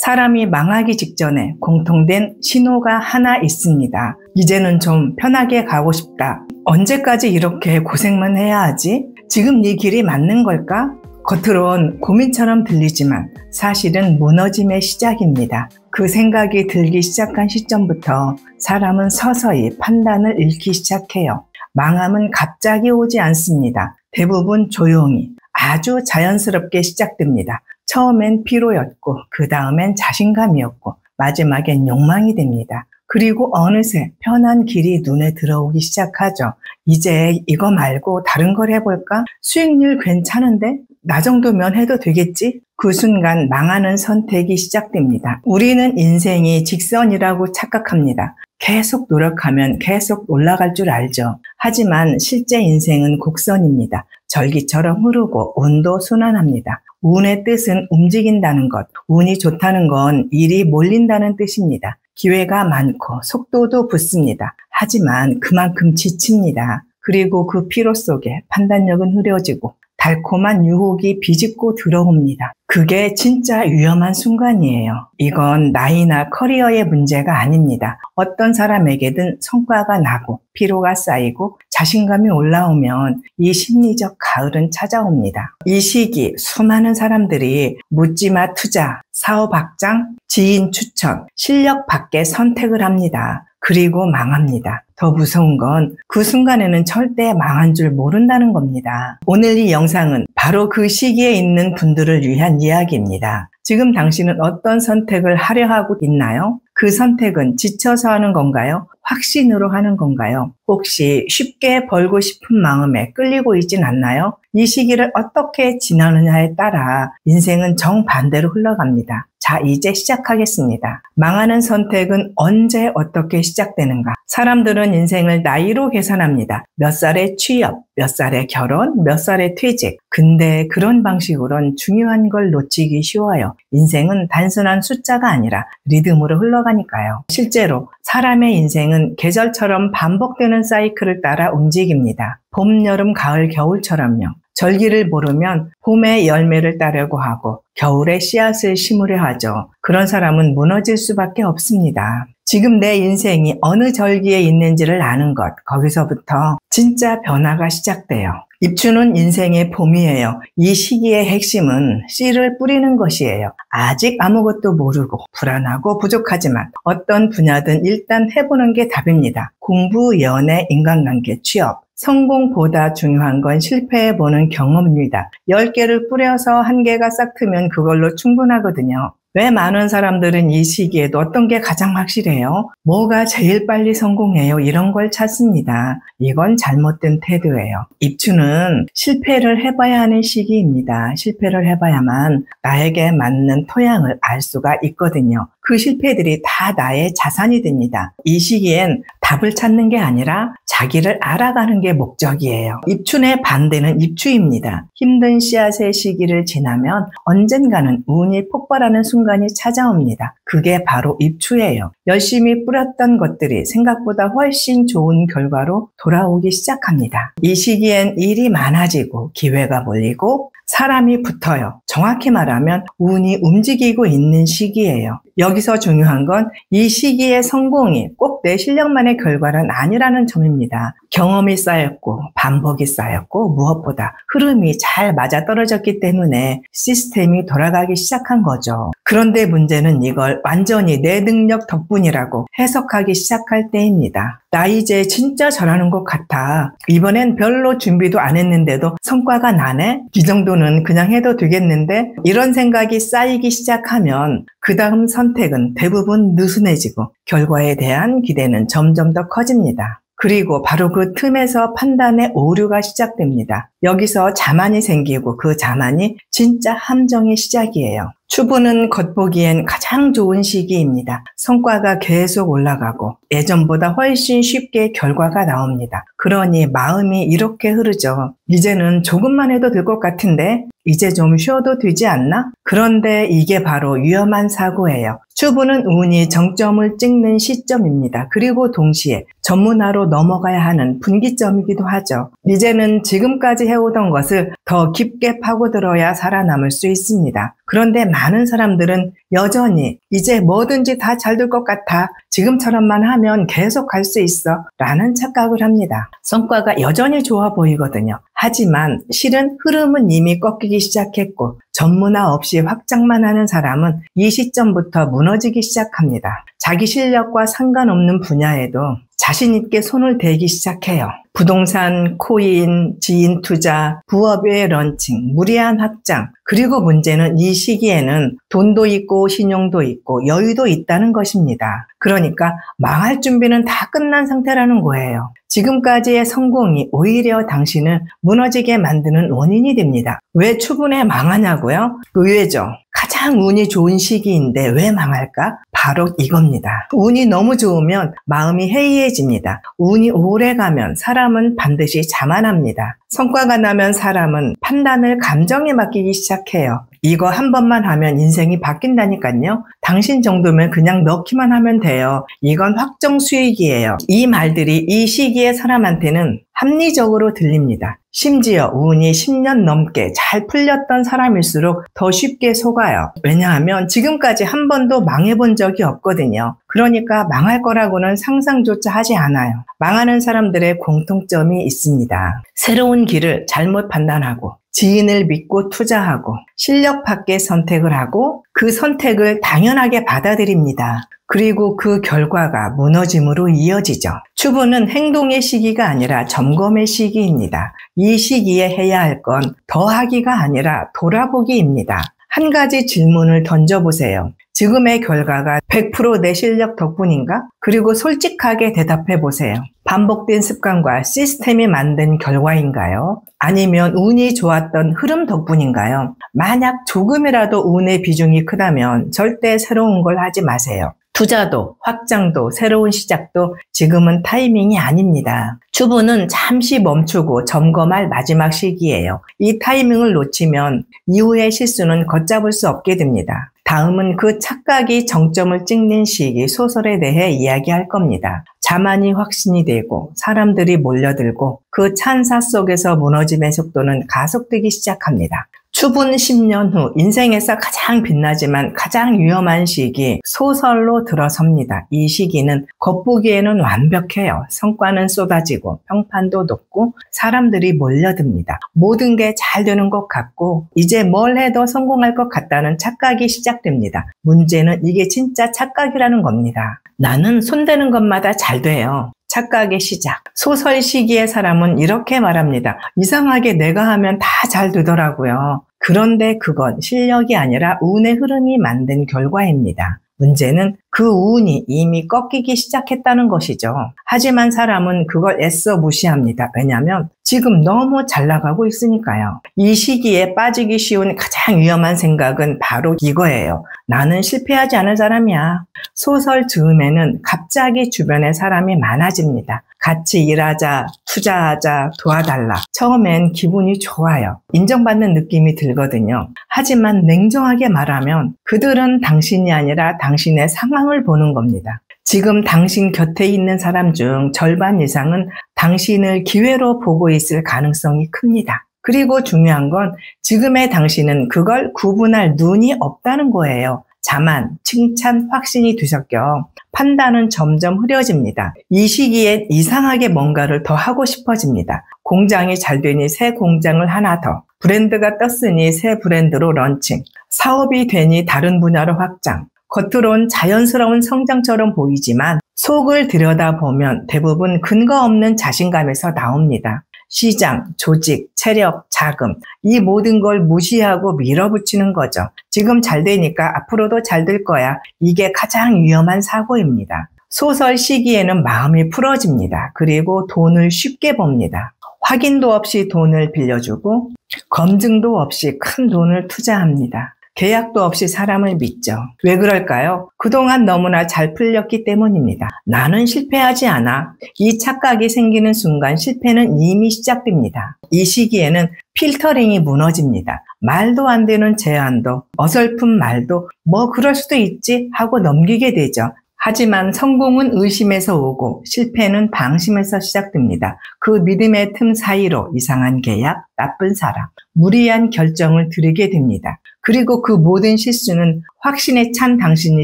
사람이 망하기 직전에 공통된 신호가 하나 있습니다. 이제는 좀 편하게 가고 싶다. 언제까지 이렇게 고생만 해야 하지? 지금 이 길이 맞는 걸까? 겉으론 고민처럼 들리지만 사실은 무너짐의 시작입니다. 그 생각이 들기 시작한 시점부터 사람은 서서히 판단을 잃기 시작해요. 망함은 갑자기 오지 않습니다. 대부분 조용히 아주 자연스럽게 시작됩니다. 처음엔 피로였고 그 다음엔 자신감이었고 마지막엔 욕망이 됩니다. 그리고 어느새 편한 길이 눈에 들어오기 시작하죠. 이제 이거 말고 다른 걸 해볼까? 수익률 괜찮은데? 나 정도면 해도 되겠지? 그 순간 망하는 선택이 시작됩니다. 우리는 인생이 직선이라고 착각합니다. 계속 노력하면 계속 올라갈 줄 알죠. 하지만 실제 인생은 곡선입니다. 절기처럼 흐르고 운도 순환합니다. 운의 뜻은 움직인다는 것, 운이 좋다는 건 일이 몰린다는 뜻입니다. 기회가 많고 속도도 붙습니다. 하지만 그만큼 지칩니다. 그리고 그 피로 속에 판단력은 흐려지고 달콤한 유혹이 비집고 들어옵니다. 그게 진짜 위험한 순간이에요. 이건 나이나 커리어의 문제가 아닙니다. 어떤 사람에게든 성과가 나고 피로가 쌓이고 자신감이 올라오면 이 심리적 가을은 찾아옵니다. 이 시기 수많은 사람들이 묻지마 투자, 사업 확장, 지인 추천, 실력 밖에 선택을 합니다. 그리고 망합니다. 더 무서운 건 그 순간에는 절대 망한 줄 모른다는 겁니다. 오늘 이 영상은 바로 그 시기에 있는 분들을 위한 이야기입니다. 지금 당신은 어떤 선택을 하려 하고 있나요? 그 선택은 지쳐서 하는 건가요? 확신으로 하는 건가요? 혹시 쉽게 벌고 싶은 마음에 끌리고 있진 않나요? 이 시기를 어떻게 지나느냐에 따라 인생은 정반대로 흘러갑니다. 자, 이제 시작하겠습니다. 망하는 선택은 언제 어떻게 시작되는가? 사람들은 인생을 나이로 계산합니다. 몇 살에 취업, 몇 살에 결혼, 몇 살에 퇴직. 근데 그런 방식으론 중요한 걸 놓치기 쉬워요. 인생은 단순한 숫자가 아니라 리듬으로 흘러가니까요. 실제로 사람의 인생은 계절처럼 반복되는 사이클을 따라 움직입니다. 봄, 여름, 가을, 겨울처럼요. 절기를 모르면 봄의 열매를 따려고 하고 겨울에 씨앗을 심으려 하죠. 그런 사람은 무너질 수밖에 없습니다. 지금 내 인생이 어느 절기에 있는지를 아는 것, 거기서부터 진짜 변화가 시작돼요. 입추는 인생의 봄이에요. 이 시기의 핵심은 씨를 뿌리는 것이에요. 아직 아무것도 모르고 불안하고 부족하지만 어떤 분야든 일단 해보는 게 답입니다. 공부, 연애, 인간관계, 취업. 성공보다 중요한 건 실패해보는 경험입니다. 10개를 뿌려서 1개가 싹 트면 그걸로 충분하거든요. 왜 많은 사람들은 이 시기에도 어떤 게 가장 확실해요? 뭐가 제일 빨리 성공해요? 이런 걸 찾습니다. 이건 잘못된 태도예요. 입추는 실패를 해봐야 하는 시기입니다. 실패를 해봐야만 나에게 맞는 토양을 알 수가 있거든요. 그 실패들이 다 나의 자산이 됩니다. 이 시기엔 답을 찾는 게 아니라 자기를 알아가는 게 목적이에요. 입춘의 반대는 입추입니다. 힘든 씨앗의 시기를 지나면 언젠가는 운이 폭발하는 순간이 찾아옵니다. 그게 바로 입추예요. 열심히 뿌렸던 것들이 생각보다 훨씬 좋은 결과로 돌아오기 시작합니다. 이 시기엔 일이 많아지고 기회가 몰리고 사람이 붙어요. 정확히 말하면 운이 움직이고 있는 시기예요. 여기서 중요한 건 이 시기의 성공이 꼭 내 실력만의 결과는 아니라는 점입니다. 경험이 쌓였고 반복이 쌓였고 무엇보다 흐름이 잘 맞아떨어졌기 때문에 시스템이 돌아가기 시작한 거죠. 그런데 문제는 이걸 완전히 내 능력 덕분이라고 해석하기 시작할 때입니다. 나 이제 진짜 잘하는 것 같아. 이번엔 별로 준비도 안 했는데도 성과가 나네? 이 정도는 그냥 해도 되겠는데? 이런 생각이 쌓이기 시작하면 그 다음 선택은 대부분 느슨해지고 결과에 대한 기대는 점점 더 커집니다. 그리고 바로 그 틈에서 판단의 오류가 시작됩니다. 여기서 자만이 생기고 그 자만이 진짜 함정의 시작이에요. 추부는 겉보기엔 가장 좋은 시기입니다. 성과가 계속 올라가고 예전보다 훨씬 쉽게 결과가 나옵니다. 그러니 마음이 이렇게 흐르죠. 이제는 조금만 해도 될 것 같은데 이제 좀 쉬어도 되지 않나? 그런데 이게 바로 위험한 사고예요. 추부는 운이 정점을 찍는 시점입니다. 그리고 동시에 전문화로 넘어가야 하는 분기점이기도 하죠. 이제는 지금까지 해오던 것을 더 깊게 파고들어야 살아남을 수 있습니다. 그런데 많은 사람들은 여전히 이제 뭐든지 다 잘 될 것 같아, 지금처럼만 하면 계속 갈 수 있어 라는 착각을 합니다. 성과가 여전히 좋아 보이거든요. 하지만 실은 흐름은 이미 꺾이기 시작했고 전문화 없이 확장만 하는 사람은 이 시점부터 무너지기 시작합니다. 자기 실력과 상관없는 분야에도 자신 있게 손을 대기 시작해요. 부동산, 코인, 지인 투자, 부업의 런칭, 무리한 확장. 그리고 문제는 이 시기에는 돈도 있고 신용도 있고 여유도 있다는 것입니다. 그러니까 망할 준비는 다 끝난 상태라는 거예요. 지금까지의 성공이 오히려 당신을 무너지게 만드는 원인이 됩니다. 왜 초반에 망하냐고요? 의외죠. 가장 운이 좋은 시기인데 왜 망할까? 바로 이겁니다. 운이 너무 좋으면 마음이 해이해집니다. 운이 오래 가면 사람은 반드시 자만합니다. 성과가 나면 사람은 판단을 감정에 맡기기 시작해요. 이거 한 번만 하면 인생이 바뀐다니까요. 당신 정도면 그냥 넣기만 하면 돼요. 이건 확정 수익이에요. 이 말들이 이 시기의 사람한테는 합리적으로 들립니다. 심지어 운이 10년 넘게 잘 풀렸던 사람일수록 더 쉽게 속아요. 왜냐하면 지금까지 한 번도 망해본 적이 없거든요. 그러니까 망할 거라고는 상상조차 하지 않아요. 망하는 사람들의 공통점이 있습니다. 새로운 길을 잘못 판단하고 지인을 믿고 투자하고 실력 밖의 선택을 하고 그 선택을 당연하게 받아들입니다. 그리고 그 결과가 무너짐으로 이어지죠. 추부는 행동의 시기가 아니라 점검의 시기입니다. 이 시기에 해야 할 건 더하기가 아니라 돌아보기입니다. 한 가지 질문을 던져보세요. 지금의 결과가 100% 내 실력 덕분인가? 그리고 솔직하게 대답해 보세요. 반복된 습관과 시스템이 만든 결과인가요? 아니면 운이 좋았던 흐름 덕분인가요? 만약 조금이라도 운의 비중이 크다면 절대 새로운 걸 하지 마세요. 투자도, 확장도, 새로운 시작도 지금은 타이밍이 아닙니다. 추부는 잠시 멈추고 점검할 마지막 시기예요. 이 타이밍을 놓치면 이후의 실수는 걷잡을 수 없게 됩니다. 다음은 그 착각이 정점을 찍는 시기 소설에 대해 이야기할 겁니다. 자만이 확신이 되고 사람들이 몰려들고 그 찬사 속에서 무너짐의 속도는 가속되기 시작합니다. 추분 10년 후 인생에서 가장 빛나지만 가장 위험한 시기 소설로 들어섭니다. 이 시기는 겉보기에는 완벽해요. 성과는 쏟아지고 평판도 높고 사람들이 몰려듭니다. 모든 게 잘 되는 것 같고 이제 뭘 해도 성공할 것 같다는 착각이 시작됩니다. 문제는 이게 진짜 착각이라는 겁니다. 나는 손대는 것마다 잘 돼요. 착각의 시작. 소설 시기의 사람은 이렇게 말합니다. 이상하게 내가 하면 다 잘 되더라고요. 그런데 그건 실력이 아니라 운의 흐름이 만든 결과입니다. 문제는 그 운이 이미 꺾이기 시작했다는 것이죠. 하지만 사람은 그걸 애써 무시합니다. 왜냐하면 지금 너무 잘 나가고 있으니까요. 이 시기에 빠지기 쉬운 가장 위험한 생각은 바로 이거예요. 나는 실패하지 않을 사람이야. 소설 즈음에는 갑자기 주변에 사람이 많아집니다. 같이 일하자, 투자하자, 도와달라. 처음엔 기분이 좋아요. 인정받는 느낌이 들거든요. 하지만 냉정하게 말하면 그들은 당신이 아니라 당신의 상황을 보는 겁니다. 지금 당신 곁에 있는 사람 중 절반 이상은 당신을 기회로 보고 있을 가능성이 큽니다. 그리고 중요한 건 지금의 당신은 그걸 구분할 눈이 없다는 거예요. 자만, 칭찬, 확신이 뒤섞여 판단은 점점 흐려집니다. 이 시기에 이상하게 뭔가를 더 하고 싶어집니다. 공장이 잘 되니 새 공장을 하나 더, 브랜드가 떴으니 새 브랜드로 런칭, 사업이 되니 다른 분야로 확장. 겉으론 자연스러운 성장처럼 보이지만 속을 들여다보면 대부분 근거 없는 자신감에서 나옵니다. 시장, 조직, 체력, 자금, 이 모든 걸 무시하고 밀어붙이는 거죠. 지금 잘 되니까 앞으로도 잘 될 거야. 이게 가장 위험한 사고입니다. 소설 시기에는 마음이 풀어집니다. 그리고 돈을 쉽게 봅니다. 확인도 없이 돈을 빌려주고 검증도 없이 큰 돈을 투자합니다. 계약도 없이 사람을 믿죠. 왜 그럴까요? 그동안 너무나 잘 풀렸기 때문입니다. 나는 실패하지 않아. 이 착각이 생기는 순간 실패는 이미 시작됩니다. 이 시기에는 필터링이 무너집니다. 말도 안 되는 제안도, 어설픈 말도 뭐 그럴 수도 있지 하고 넘기게 되죠. 하지만 성공은 의심에서 오고 실패는 방심에서 시작됩니다. 그 믿음의 틈 사이로 이상한 계약, 나쁜 사람, 무리한 결정을 들이게 됩니다. 그리고 그 모든 실수는 확신에 찬 당신이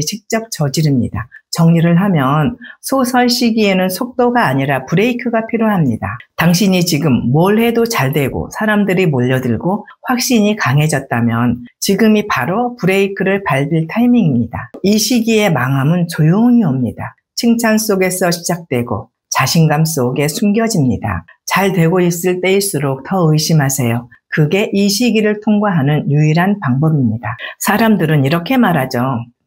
직접 저지릅니다. 정리를 하면 소설 시기에는 속도가 아니라 브레이크가 필요합니다. 당신이 지금 뭘 해도 잘 되고 사람들이 몰려들고 확신이 강해졌다면 지금이 바로 브레이크를 밟을 타이밍입니다. 이 시기의 망함은 조용히 옵니다. 칭찬 속에서 시작되고 자신감 속에 숨겨집니다. 잘 되고 있을 때일수록 더 의심하세요. 그게 이 시기를 통과하는 유일한 방법입니다. 사람들은 이렇게 말하죠.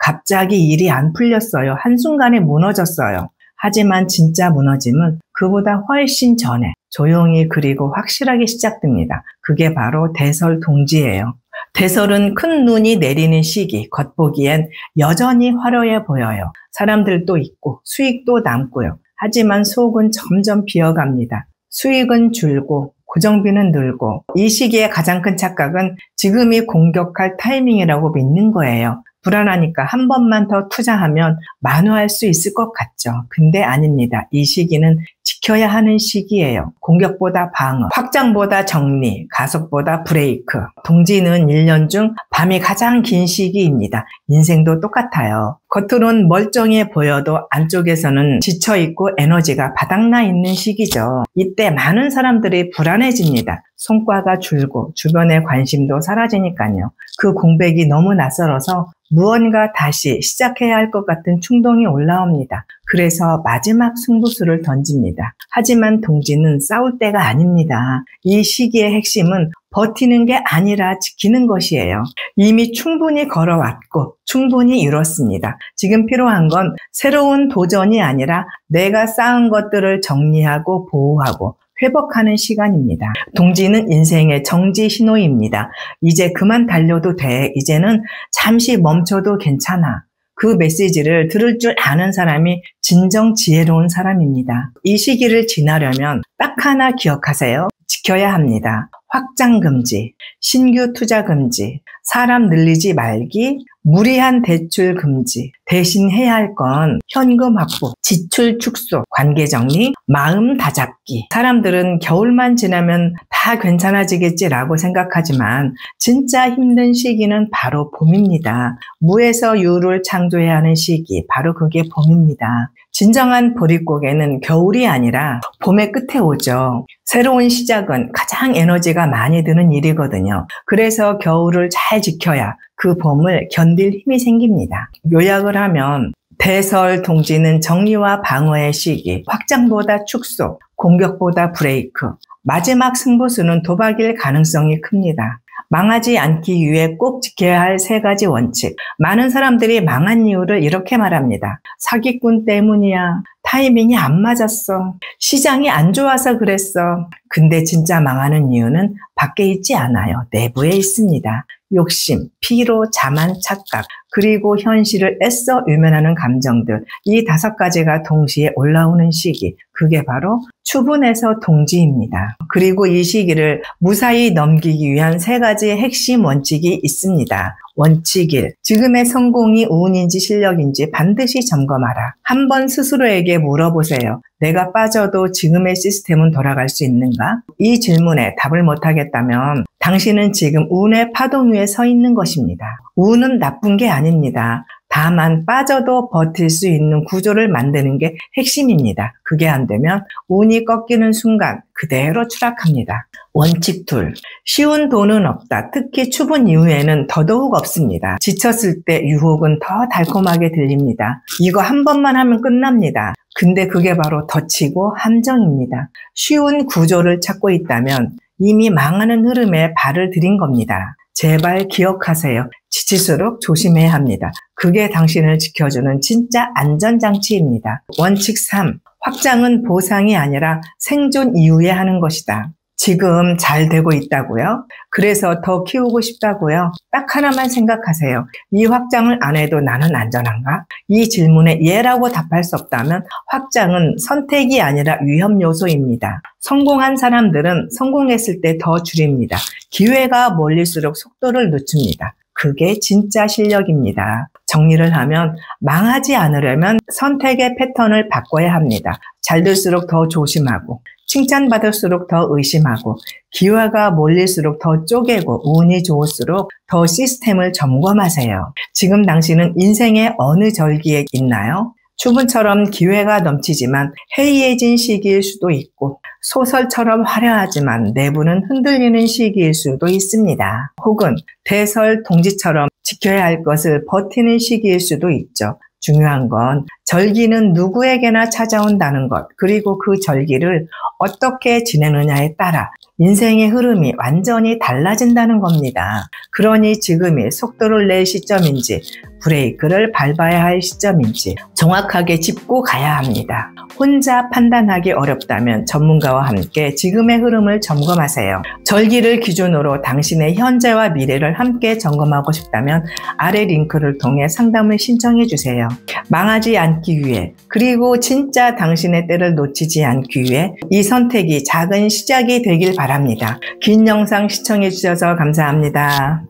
갑자기 일이 안 풀렸어요. 한순간에 무너졌어요. 하지만 진짜 무너짐은 그보다 훨씬 전에 조용히 그리고 확실하게 시작됩니다. 그게 바로 대설동지예요. 대설은 큰 눈이 내리는 시기, 겉보기엔 여전히 화려해 보여요. 사람들도 있고 수익도 남고요. 하지만 속은 점점 비어갑니다. 수익은 줄고 고정비는 늘고 이 시기의 가장 큰 착각은 지금이 공격할 타이밍이라고 믿는 거예요. 불안하니까 한 번만 더 투자하면 만회할 수 있을 것 같죠. 근데 아닙니다. 이 시기는 지켜야 하는 시기예요. 공격보다 방어, 확장보다 정리, 가속보다 브레이크. 동지는 1년 중 밤이 가장 긴 시기입니다. 인생도 똑같아요. 겉으론 멀쩡해 보여도 안쪽에서는 지쳐있고 에너지가 바닥나 있는 시기죠. 이때 많은 사람들이 불안해집니다. 성과가 줄고 주변의 관심도 사라지니까요. 그 공백이 너무 낯설어서 무언가 다시 시작해야 할 것 같은 충동이 올라옵니다. 그래서 마지막 승부수를 던집니다. 하지만 동지는 싸울 때가 아닙니다. 이 시기의 핵심은 버티는 게 아니라 지키는 것이에요. 이미 충분히 걸어왔고 충분히 이뤘습니다. 지금 필요한 건 새로운 도전이 아니라 내가 쌓은 것들을 정리하고 보호하고 회복하는 시간입니다. 동지는 인생의 정지 신호입니다. 이제 그만 달려도 돼. 이제는 잠시 멈춰도 괜찮아. 그 메시지를 들을 줄 아는 사람이 진정 지혜로운 사람입니다. 이 시기를 지나려면 딱 하나 기억하세요. 지켜야 합니다. 확장 금지, 신규 투자 금지, 사람 늘리지 말기, 무리한 대출 금지. 대신 해야 할 건 현금 확보, 지출 축소, 관계 정리, 마음 다잡기. 사람들은 겨울만 지나면 다 괜찮아지겠지라고 생각하지만 진짜 힘든 시기는 바로 봄입니다. 무에서 유를 창조해야 하는 시기, 바로 그게 봄입니다. 진정한 보릿고개는 겨울이 아니라 봄의 끝에 오죠. 새로운 시작은 가장 에너지가 많이 드는 일이거든요. 그래서 겨울을 잘 지켜야 그 봄을 견딜 힘이 생깁니다. 요약을 하면 대설 동지는 정리와 방어의 시기, 확장보다 축소, 공격보다 브레이크, 마지막 승부수는 도박일 가능성이 큽니다. 망하지 않기 위해 꼭 지켜야 할 3가지 원칙. 많은 사람들이 망한 이유를 이렇게 말합니다. 사기꾼 때문이야. 타이밍이 안 맞았어. 시장이 안 좋아서 그랬어. 근데 진짜 망하는 이유는 밖에 있지 않아요. 내부에 있습니다. 욕심, 피로, 자만, 착각, 그리고 현실을 애써 외면하는 감정들. 이 5가지가 동시에 올라오는 시기. 그게 바로 추분에서 동지입니다. 그리고 이 시기를 무사히 넘기기 위한 3가지의 핵심 원칙이 있습니다. 원칙 1. 지금의 성공이 운인지 실력인지 반드시 점검하라. 한번 스스로에게 물어보세요. 내가 빠져도 지금의 시스템은 돌아갈 수 있는가? 이 질문에 답을 못하겠다면 당신은 지금 운의 파동 위에 서 있는 것입니다. 운은 나쁜 게 아닙니다. 다만 빠져도 버틸 수 있는 구조를 만드는 게 핵심입니다. 그게 안 되면 운이 꺾이는 순간 그대로 추락합니다. 원칙 2. 쉬운 돈은 없다. 특히 추분 이후에는 더더욱 없습니다. 지쳤을 때 유혹은 더 달콤하게 들립니다. 이거 한 번만 하면 끝납니다. 근데 그게 바로 덫이고 함정입니다. 쉬운 구조를 찾고 있다면 이미 망하는 흐름에 발을 들인 겁니다. 제발 기억하세요. 지칠수록 조심해야 합니다. 그게 당신을 지켜주는 진짜 안전장치입니다. 원칙 3. 확장은 보상이 아니라 생존 이후에 하는 것이다. 지금 잘 되고 있다고요? 그래서 더 키우고 싶다고요? 딱 하나만 생각하세요. 이 확장을 안 해도 나는 안전한가? 이 질문에 예라고 답할 수 없다면 확장은 선택이 아니라 위험 요소입니다. 성공한 사람들은 성공했을 때 더 줄입니다. 기회가 몰릴수록 속도를 늦춥니다. 그게 진짜 실력입니다. 정리를 하면 망하지 않으려면 선택의 패턴을 바꿔야 합니다. 잘 될수록 더 조심하고, 칭찬받을수록 더 의심하고, 기회가 몰릴수록 더 쪼개고, 운이 좋을수록 더 시스템을 점검하세요. 지금 당신은 인생의 어느 절기에 있나요? 추분처럼 기회가 넘치지만 해이해진 시기일 수도 있고, 소설처럼 화려하지만 내부는 흔들리는 시기일 수도 있습니다. 혹은 대설동지처럼 지켜야 할 것을 버티는 시기일 수도 있죠. 중요한 건 절기는 누구에게나 찾아온다는 것, 그리고 그 절기를 어떻게 지내느냐에 따라 인생의 흐름이 완전히 달라진다는 겁니다. 그러니 지금이 속도를 낼 시점인지 브레이크를 밟아야 할 시점인지 정확하게 짚고 가야 합니다. 혼자 판단하기 어렵다면 전문가와 함께 지금의 흐름을 점검하세요. 절기를 기준으로 당신의 현재와 미래를 함께 점검하고 싶다면 아래 링크를 통해 상담을 신청해 주세요. 망하지 않기 위해, 그리고 진짜 당신의 때를 놓치지 않기 위해 이 선택이 작은 시작이 되길 바랍니다. 긴 영상 시청해 주셔서 감사합니다.